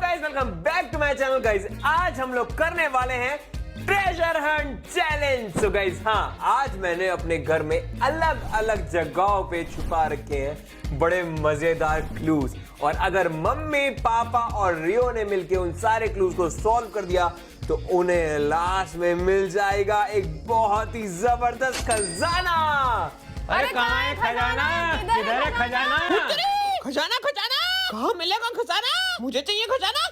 Guys welcome back to my channel guys. आज हम लोग करने वाले हैं treasure hunt challenge. So guys हाँ, आज मैंने अपने घर में अलग अलग जगहों पे छुपा रखे हैं बड़े मजेदार क्लूज, और अगर मम्मी पापा और रियो ने मिलके उन सारे क्लूज को सॉल्व कर दिया तो उन्हें लास्ट में मिल जाएगा एक बहुत ही जबरदस्त खजाना। अरे कहाँ है खजाना? किधर है खजाना? खजाना खजाना कहाँ मिलेगा खजाना? मुझे चाहिए खजाना।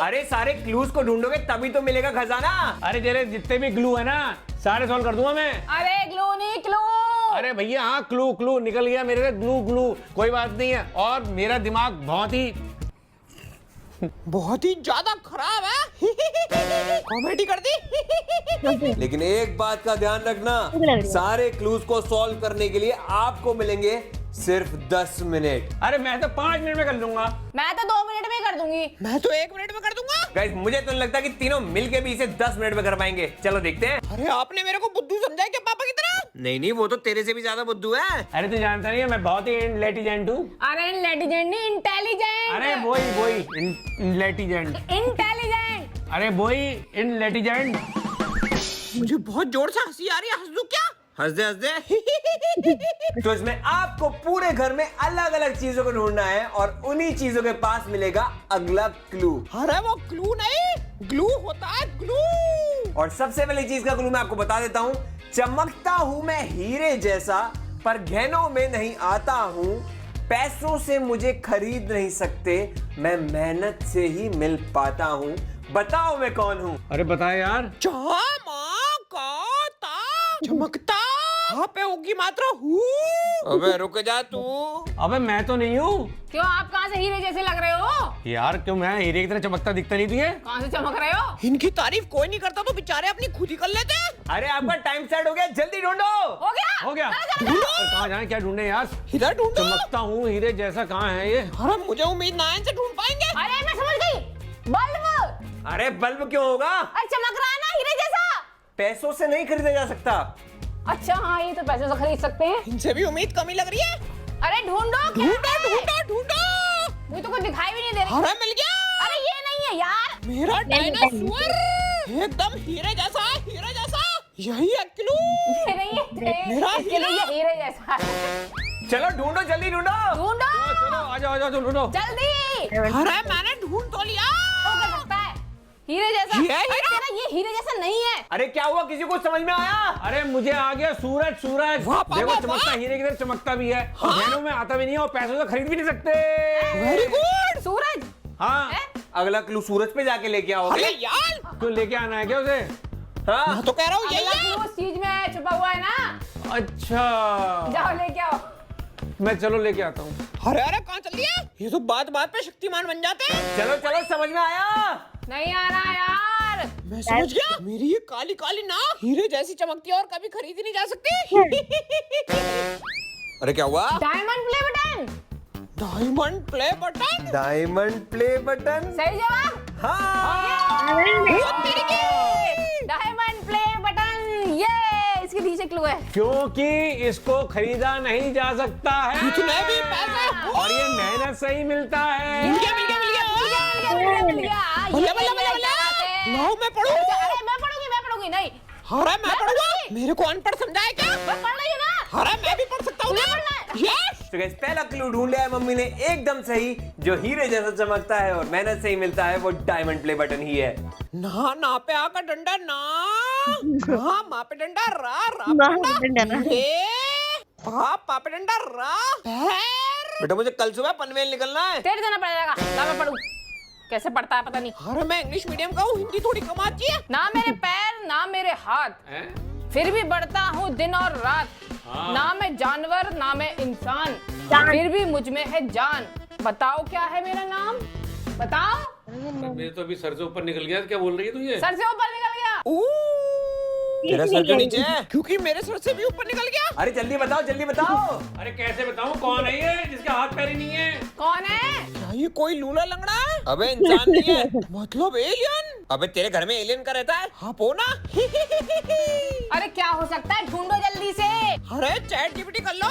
अरे सारे क्लूज को ढूंढोगे तभी तो मिलेगा खजाना। अरे तेरे जितने भी ग्लू है ना सारे सॉल्व कर दूंगा मैं। अरे ग्लू नहीं क्लू। अरे भैया हाँ क्लू क्लू निकल गया मेरे से, ग्लू ग्लू कोई बात नहीं है। और मेरा दिमाग बहुत ही ज्यादा खराब है। कॉमेडी कर दी। लेकिन एक बात का ध्यान रखना, सारे क्लूज को सॉल्व करने के लिए आपको मिलेंगे सिर्फ 10 मिनट। अरे मैं तो 5 मिनट में कर लूंगा। मैं तो 2 मिनट में कर दूंगी। मैं तो 1 मिनट में कर दूंगा। गाइस मुझे तो नहीं लगता कि तीनों मिलके भी इसे 10 मिनट में कर पाएंगे। चलो देखते हैं। अरे आपने मेरे को बुद्धू समझा है क्या पापा की तरह? नहीं वो तो तेरे से भी ज्यादा बुद्धू है। अरे तू जानता नहीं है मैं बहुत ही इंटेलिजेंट हूँ। अरे इंटेलिजेंट नहीं इंटेलिजेंट। अरे वही इंटेलिजेंट। इंटेलिजेंट। अरे वही इंटेलिजेंट। मुझे बहुत जोर से हंसी आ रही है। हंस दूं क्या? हंस दे। तो इसमें आपको पूरे घर में अलग अलग चीजों को ढूंढना है और उन्हीं चीजों के पास मिलेगा अगला क्लू। अरे वो क्लू नहीं, ग्लू होता है ग्लू। और सबसे पहली चीज का क्लू मैं आपको बता देता हूँ। चमकता हूं मैं हीरे जैसा, पर गहनों में नहीं आता हूँ। पैसों से मुझे खरीद नहीं सकते, मैं मेहनत से ही मिल पाता हूँ। बताओ मैं कौन हूँ? अरे बता यार। चमकता हाँ पे होगी मात्रा हूँ। अबे रुक जा तू। अबे मैं तो नहीं हूँ। क्यों आप कहाँ से हीरे जैसे लग रहे हो? यार क्यों मैं हीरे की तरह चमकता दिखता नहीं तुझे? कहाँ से चमक रहे हो? इनकी तारीफ कोई नहीं करता तो बेचारे अपनी खुद ही कर लेते हैं। अरे आपका टाइम स्टार्ट हो गया, जल्दी ढूंढो। हो गया कहाँ जाए क्या ढूंढे यार? हीरा ढूंढो। चमकता हूँ हीरे जैसा कहाँ है ये? अरे मुझे उम्मीद ना है इनसे ढूंढ पाएंगे। अरे मैं समझ गई, बल्ब। अरे बल्ब क्यों होगा? अरे चमक रहा है ना हीरे जैसा। पैसों से नहीं खरीदा जा सकता। अच्छा हाँ, ये तो पैसों से खरीद सकते हैं। इनसे भी उम्मीद कमी लग रही है। अरे ढूंढो मुझे तो कुछ दिखाई भी नहीं दे रही। अरे मिल गया। अरे ये नहीं है यार, मेरा डायनासोर एकदम हीरे जैसा है, हीरे जैसा। यही है क्लू। ये नहीं है मेरा हीरे जैसा। चलो ढूंढो, जल्दी ढूंढो। चलो आ जाओ ढूंढो जल्दी। अरे मैंने ढूंढ तो लिया। हो सकता है हीरे जैसा। ये हीरे जैसा नहीं है। अरे क्या हुआ, किसी को समझ में आया? अरे मुझे आ गया सूरज। देखो चमकता हीरे की तरह चमकता भी है, और गहनों में आता भी नहीं है, और पैसों से खरीद भी नहीं सकते। Very good. सूरज। हाँ अगला क्लू सूरज पे जाके लेके आओगे। अरे यार तो लेके आना है क्या उसे? हाँ मैं तो कह रहा हूँ यही है। उस चीज में छुपा हुआ है ना। अच्छा जाओ लेके आओ। मैं चलो लेके आता हूँ। अरे कहाँ चल दिया? ये तो बात पे शक्तिमान बन जाते हैं। चलो समझ में आया? नहीं आ रहा यार। मैं समझ गया। मेरी ये काली काली नाक हीरे जैसी चमकती है और कभी खरीदी नहीं जा सकती। अरे क्या हुआ? Diamond play button. Diamond play button. Diamond play button. सही जवाब। हाँ। डायमंड प्ले बटन, ये इसके पीछे क्लू है। क्योंकि इसको खरीदा नहीं जा सकता है, इतने भी पैसे और ये मेहनत से ही मिलता है। मिल गया। लाओ मैं पढ़ूं। अरे मैं पढ़ूंगी नहीं। अरे मैं पढ़ूंगा। मेरे को अनपढ़ समझाए क्या? मैं पढ़ रही हूँ ना। अरे मैं भी पढ़ सकता हूँ ना। यस। तो गाइस पहला क्लू ढूंढ लिया है मम्मी ने एकदम सही। जो हीरे जैसा चमकता है और मेहनत से ही मिलता है वो डायमंड प्ले बटन ही है। ना पे आका डंडा ना। माँ पे डंडा रा रे। पा पे डंडा रा पैर। बेटा मुझे कल सुबह पनवेल निकलना है। तेरे देना पड़ेगा। ला मैं पढ़ूं। कैसे पढ़ता है पता नहीं। अरे मैं इंग्लिश मीडियम का हूँ, हिंदी थोड़ी कम आती है। ना मेरे पैर ना मेरे हाथ, फिर भी बढ़ता हूँ दिन और रात। ना मैं जानवर ना मैं इंसान, फिर भी मुझ में है जान। बताओ क्या है मेरा नाम? बताओ। मेरे तो अभी सर से ऊपर निकल गया। क्या बोल रही है तू ये? सर से ऊपर निकल गया। तेरा सर क्यों नीचे है? क्योंकि मेरे सर से भी ऊपर निकल गया। अरे जल्दी बताओ। अरे कैसे बताऊं कौन है ये जिसके हाथ पैर ही नहीं है? कौन है? क्या ये कोई लूला लंगड़ा है? अबे इंसान नहीं है। मतलब एलियन। अबे तेरे घर में एलियन का रहता है? हाँ पोना। अरे क्या हो सकता है, ढूंढो जल्दी से। अरे चैट जीपीटी कर लो।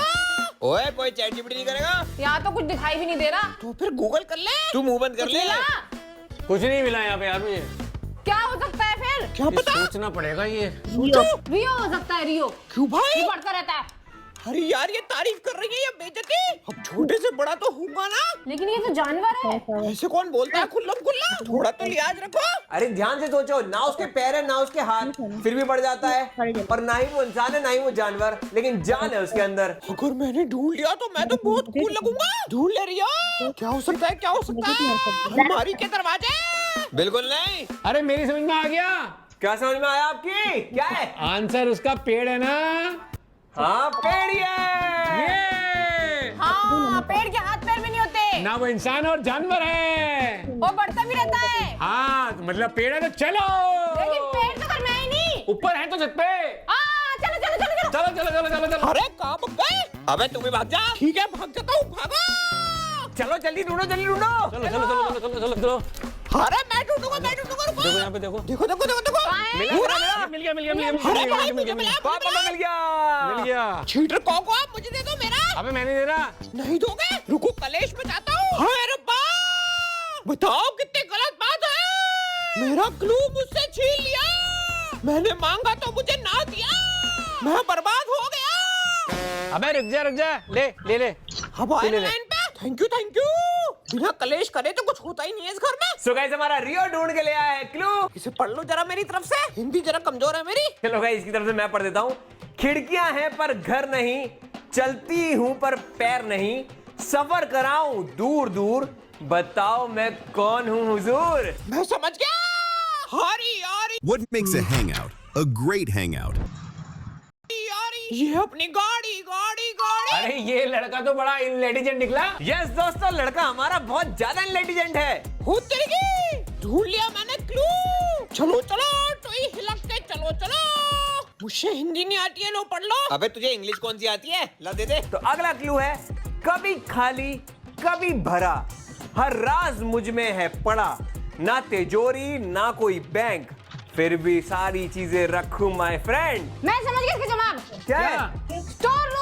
ओए कोई चैट जीपीटी नहीं करेगा। यहाँ तो कुछ दिखाई भी नहीं दे रहा। तो फिर गूगल कर ले। तू मुंह बंद कर ले। मिला? कुछ नहीं मिला यहाँ पे यार मुझे। क्या हो सकता है फिर? क्या ये पता। सोचना पड़ेगा ये। रियो हो सकता है, रियो। क्यों भाई? ये बढ़ता रहता है। अरे यार ये तारीफ कर रही है या बेइज्जती? अब छोटे से बड़ा तो होगा ना। लेकिन ये तो जानवर है। ऐसे कौन बोलता है खुल्लम खुल्ला? थोड़ा तो लिहाज रखो। अरे ध्यान से सोचो, ना उसके पैर है ना उसके हाथ, फिर भी बढ़ जाता है। और ना ही वो इंसान है ना ही वो जानवर, लेकिन जान है उसके अंदर। अगर मैंने ढूंढ लिया तो मैं तो बहुत कूल लगूंगा। ढूंढ ले रही हो? क्या हो सकता है, क्या हो सकता है? अलमारी के दरवाजे। बिल्कुल नहीं। अरे मेरी समझ में आ गया। क्या समझ में आया आपकी? क्या है आंसर उसका पेड़ है ना। हाँ पेड़ ही है। ये हाँ, पेड़ के हाथ पैर भी नहीं होते। ना वो इंसान और जानवर है। वो बढ़ता भी रहता है। हाँ तो मतलब पेड़ है तो चलो। लेकिन पेड़ तो घर में है ही नहीं। ऊपर है तो छत पे। चलो चलो चलो चलो। चलो चलो चलो चलो चलो। अरे कहाँ भाग गए? अबे तुम भी भाग जा। ठीक है भाग जाता हूँ, भागो। चलो जल्दी ढूंढो जल्दी ढूंढो। चलो चलो चलो चलो चलो चलो। अरे मैं ढूंढूंगा रुको। देखो यहाँ पे देखो। देखो देखो देखो देखो। कहाँ है? मिला पूरा मिला मिल गया मिल गया मिल गया अरे भाई मिल मुझे गया मिला। पापा को मिल गया। मिल गया। चीटर को आप मुझे दे दो मेरा। अबे मैंने दे रहा। नहीं दोगे? रुको कलेश में जाता हूँ। हाय रब्बा, बताओ कितनी गलत बात है। मेरा क्लू मुझसे छीन लिया। मैंने मांगा तो मुझे ना दिया। मैं बर्बाद हो गया। अबे रुक जा ले ले ले। अब आए ले, ले। लाइन पे। Thank you. बिना कलेश करे तो कुछ होता ही नहीं है इस घर में। सो गाइस हमारा रियो ढूंढ के ले आया है क्लू। इसे पढ़ लो जरा मेरी तरफ से। हिंदी जरा कमजोर है मेरी। चलो गाइस इसकी तरफ से मैं पढ़ देता हूँ। खिड़कियां हैं पर घर नहीं, चलती हूँ पर पैर नहीं, सफर कराऊं दूर दूर, बताओ मैं कौन हूँ हुजूर। मैं समझ गया। हरी What makes a hangout a great hangout? ये अपनी गाड़ी। अरे ये लड़का तो बड़ा इंटेलिजेंट निकला। यस दोस्तों, लड़का हमारा बहुत ज्यादा इंटेलिजेंट है। हो तेरी, ढूंढ लिया मैंने क्लू। चलो टोई हिलक के चलो। मुझे हिंदी नहीं आती है, लो पढ़ लो। अबे तुझे इंग्लिश कौन सी आती है? ला दे दे। तो अगला क्लू है, कभी खाली कभी भरा, हर राज मुझ में है पड़ा, ना तिजोरी ना कोई बैंक, फिर भी सारी चीजें रखूं माय फ्रेंड। मैं समझ गया इसका जवाब। क्या है? Store room.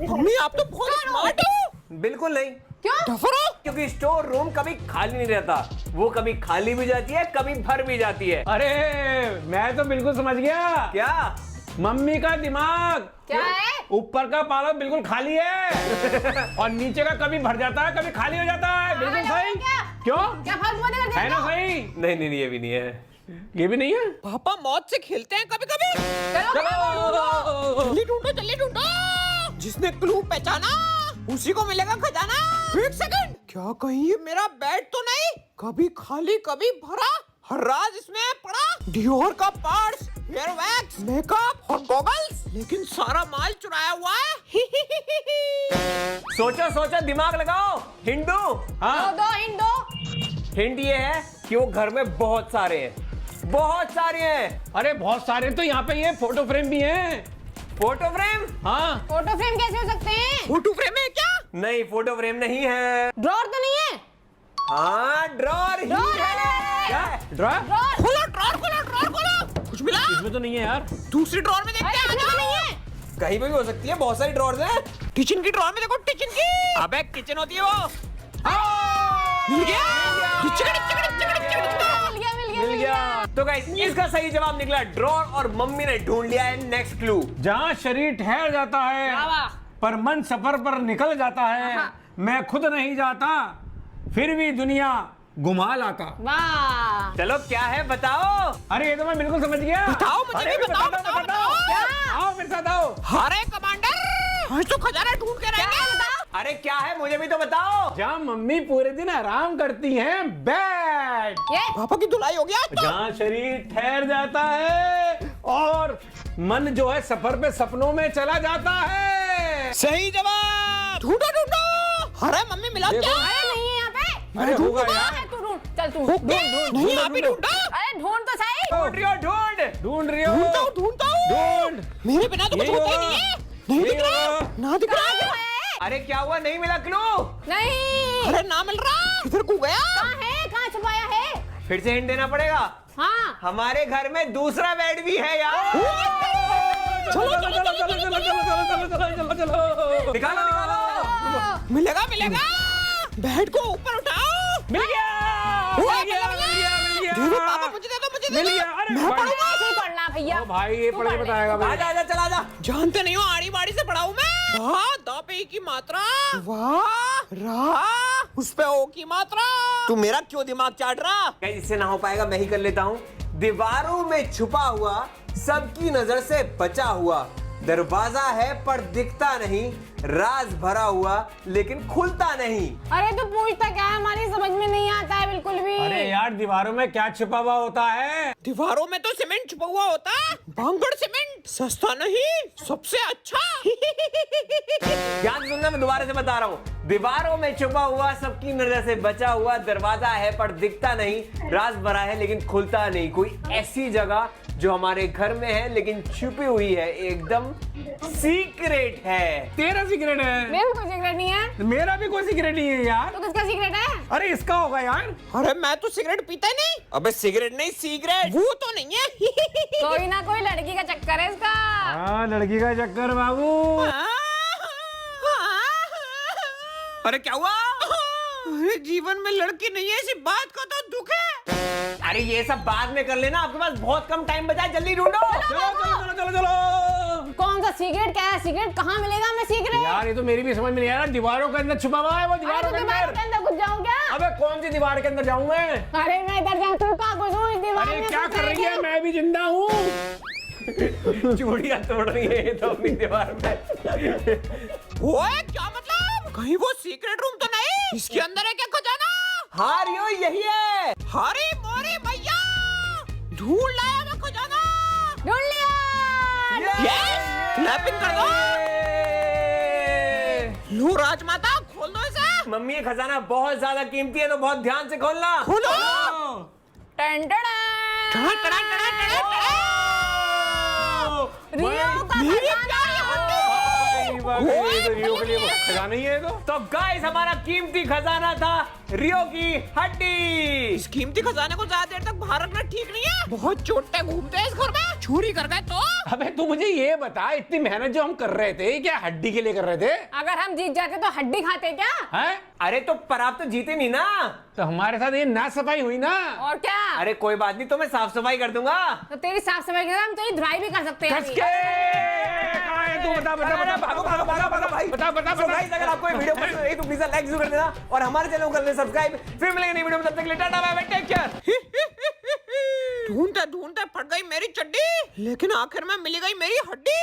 मम्मी आप तो बहुत स्मार्ट हो। बिल्कुल नहीं, क्यों? डफर हो। क्योंकि स्टोर रूम कभी खाली नहीं रहता, वो कभी खाली भी जाती है कभी भर भी जाती है। अरे मैं तो बिल्कुल समझ गया। क्या? मम्मी का दिमाग। क्या है? ऊपर का पाला बिल्कुल खाली है और नीचे का कभी भर जाता है कभी खाली हो जाता है। बिल्कुल सही। क्या? क्यों? क्या फालतू बातें करते है ना हो? सही? नहीं ये भी नहीं है। ये भी नहीं है। पापा मौत से खेलते हैं कभी कभी। चलो जल्दी ढूंढो। जिसने क्लू पहचाना उसी को मिलेगा खजाना। एक सेकंड, क्या कहीं ये मेरा बैट तो नहीं? कभी खाली कभी भरा, हर राज इसमें पड़ा। डियोर का पार्ट्स, हेयर वैक्स, मेकअप और गॉगल्स, लेकिन सारा माल चुराया हुआ है। सोचो दिमाग लगाओ। हिंदू। हाँ दो हिंट दो। हिंट ये है कि वो घर में बहुत सारे हैं। अरे बहुत सारे तो यहाँ पे ये फोटो फ्रेम भी हैं। Photo frame? हाँ फोटो फ्रेम कैसे हो सकते हैं? फोटो फ्रेम है क्या? नहीं फोटो फ्रेम नहीं है। ड्रॉर तो नहीं है? हाँ ड्रॉर ही ड्रॉर है। है। क्या है? Drawer drawer. खोलो ड्रॉर खोलो। कुछ मिला? इसमें तो नहीं है यार। दूसरी ड्रॉर में देखते अरे हैं। इसमें तो नहीं है। कहीं पे भी हो सकती है, बहुत सारी ड्रॉर्स हैं। किचन की ड्रॉर में देखो, किचन की। अबे किचन होती है वो। मिल गया। मिल गया। तो गाइस इसका सही जवाब निकला ड्रॉर और मम्मी ने ढूंढ लिया है नेक्स्ट क्लू। जहाँ शरीर ठहर जाता है वाह। पर मन सफर पर निकल जाता है, मैं खुद नहीं जाता फिर भी दुनिया घुमा लाता। वाह। चलो क्या है बताओ। अरे ये तो मैं बिल्कुल समझ गया। बताओ मुझे अरे भी बताओ। क्या? आओ मेरे साथ आओ। अरे कमांडर, आज तो खजाना ढूंढ के रहेंगे। अरे क्या है मुझे भी तो बताओ। जहाँ मम्मी पूरे दिन आराम करती हैं बेड, ये पापा की धुलाई हो गया आज तो। जहाँ शरीर ठहर जाता है और मन जो है सफर पे सपनों में चला जाता है। सही जवाब। ढूंढो। अरे मम्मी मिला क्या? अरे नहीं है यहाँ पे। अरे होगा यार। है, तू ढूंढ। चल तू नहीं आप ही ढूंढो। अरे ढूंढ तो सही। ढूंढ रही हो ढूंढ। ढूंढ रही हो। ढूंढता हूँ। ढूंढ। मेरे बिना तो कुछ यही होता ही होगा। नहीं है। नहीं दिख यही रहा। होगा। ना दिख कहाँ क्यों रहा। है? अरे क्या हुआ, नहीं मिला क्लू? नहीं। अरे ना मिल रहा। किधर को गया? कहाँ है? कहाँ छुपाया है? फिर से हिंट देना पड़ेगा। हाँ। हमारे घर में दूसरा बेड भी है यार। चलो चलो चलो चलो चलो चलो चलो चलो चलो निकालो निकालो। मिलेगा मिलेगा। बैट को ऊपर उठाओ। मिल गया दे दो पापा, मुझे दे दो, मुझे दे मिल दो। गया। अरे मैं भाई। पढ़ूंगा। ऐसे ही पढ़ना भैया। ओ भाई ये पढ़ के बताएगा भाई। आजा आजा चला जा। जानते नहीं हो आड़ी बाड़ी से पढ़ाऊं मैं। वाह दा पे ई की मात्रा, वाह रा उस पे ओ की मात्रा। तू मेरा क्यों दिमाग चाट रहा? गाइस इससे ना हो पाएगा, मैं ही कर लेता हूँ। दीवारों में छुपा हुआ, सबकी नजर से बचा हुआ, दरवाजा है पर दिखता नहीं, राज भरा हुआ लेकिन खुलता नहीं। अरे तो पूछता क्या है, हमारी समझ में नहीं आता है बिल्कुल भी। अरे यार दीवारों में क्या छुपा हुआ होता है? दीवारों में तो सीमेंट छुपा हुआ होता है। बांगड़ सीमेंट सस्ता नहीं, सबसे अच्छा। ध्यान से सुनना, मैं दोबारा से बता रहा हूँ। दीवारों में छुपा हुआ, सबकी नजर से बचा हुआ, दरवाजा है पर दिखता नहीं, राज भरा है लेकिन खुलता नहीं। कोई ऐसी जगह जो हमारे घर में है लेकिन छुपी हुई है, एकदम सीक्रेट है। तेरा सीक्रेट है। मेरा कोई सीक्रेट नहीं है। मेरा भी कोई सीक्रेट नहीं है यार। तो किसका सीक्रेट है? अरे इसका होगा यार। अरे मैं तो सिगरेट पीता ही नहीं। अबे सिगरेट नहीं, सिगरेट। वो तो नहीं है। कोई ना कोई लड़की का चक्कर है इसका। हाँ लड़की का चक्कर बाबू। अरे क्या हुआ? अरे जीवन में लड़की नहीं है, इसी बात का तो दुख है। अरे ये सब बाद में कर लेना, आपके पास बहुत कम टाइम बचा है, जल्दी ढूंढो। चलो चलो चलो चलो चलो। कौन सा सीक्रेट? क्या है सीक्रेट? कहाँ मिलेगा मैं सीक्रेट? यार ये तो मेरी भी समझ में नहीं आ रहा। दीवारों के अंदर छुपा हुआ है वो। अरे दीवारों तो के दीवारों अंदर। के अंदर घुस जाऊं क्या? अबे कौन सी दीवार के अंदर जाऊं मैं? अरे मैं इधर जाऊं, तू कहाँ घुसूं इस दीवार अरे में? क्या घुस कर रही है? जाएगी। मैं भी जिंदा हूँ। चूड़ियां तोड़ रही है ये तो अपनी दीवार में। ओए क्या मतलब? कहीं वो सीक्रेट रूम तो नहीं? इसके अंदर है क्या खजाना? हाँ रियो यही है। हरी मोरी भैया, ढूंढ लाया मैं खजाना। ढूंढ लिया। यस, क्लैपिंग कर दो। लो राजमाता, खोल दो इसे। मम्मी ये खजाना बहुत ज्यादा कीमती है तो बहुत ध्यान से खोलना। खोलो। Ton ton. टड़ा टड़ा टड़ा टड़ा टड़ा। रियो का मेरी खजाना। प्यारी हड्डी। ये तो रियो के लिए वो खजाना ही है। तो गाइस हमारा कीमती खजाना था रियो की हड्डी। इस कीमती खजाने को ज्यादा देर तक बाहर रखना ठीक नहीं है। बहुत चोटे घूमते हैं इस घर में। चोरी कर गए तो? अबे तू मुझे ये बता, इतनी मेहनत जो हम कर रहे थे, क्या हड्डी के लिए कर रहे थे? अगर हम जीत जाते तो हड्डी खाते क्या? हैं? अरे तो पर आप तो जीते नहीं ना। तो हमारे साथ ये ना सफाई हुई ना। और क्या? अरे कोई बात नहीं, तो मैं साफ सफाई कर दूंगा। तो तेरी साफ सफाई के साथ हम तेरी धुलाई भी कर सकते हैं कस अभी। के। कहाँ है तू? बता बता बता भागो भागो भागो भागो भाई। बता बता तो गाइस अगर आपको ये वीडियो पसंद आई तो प्लीज लाइक जरूर कर देना और हमारे चैनल को कर देना सब्सक्राइब। फिर मिलेंगे नई वीडियो में, तब तक के लिए tata bye bye, take care. ढूंढते ढूंढते फट गई मेरी चड्डी, लेकिन आखिर में मिल गई मेरी हड्डी।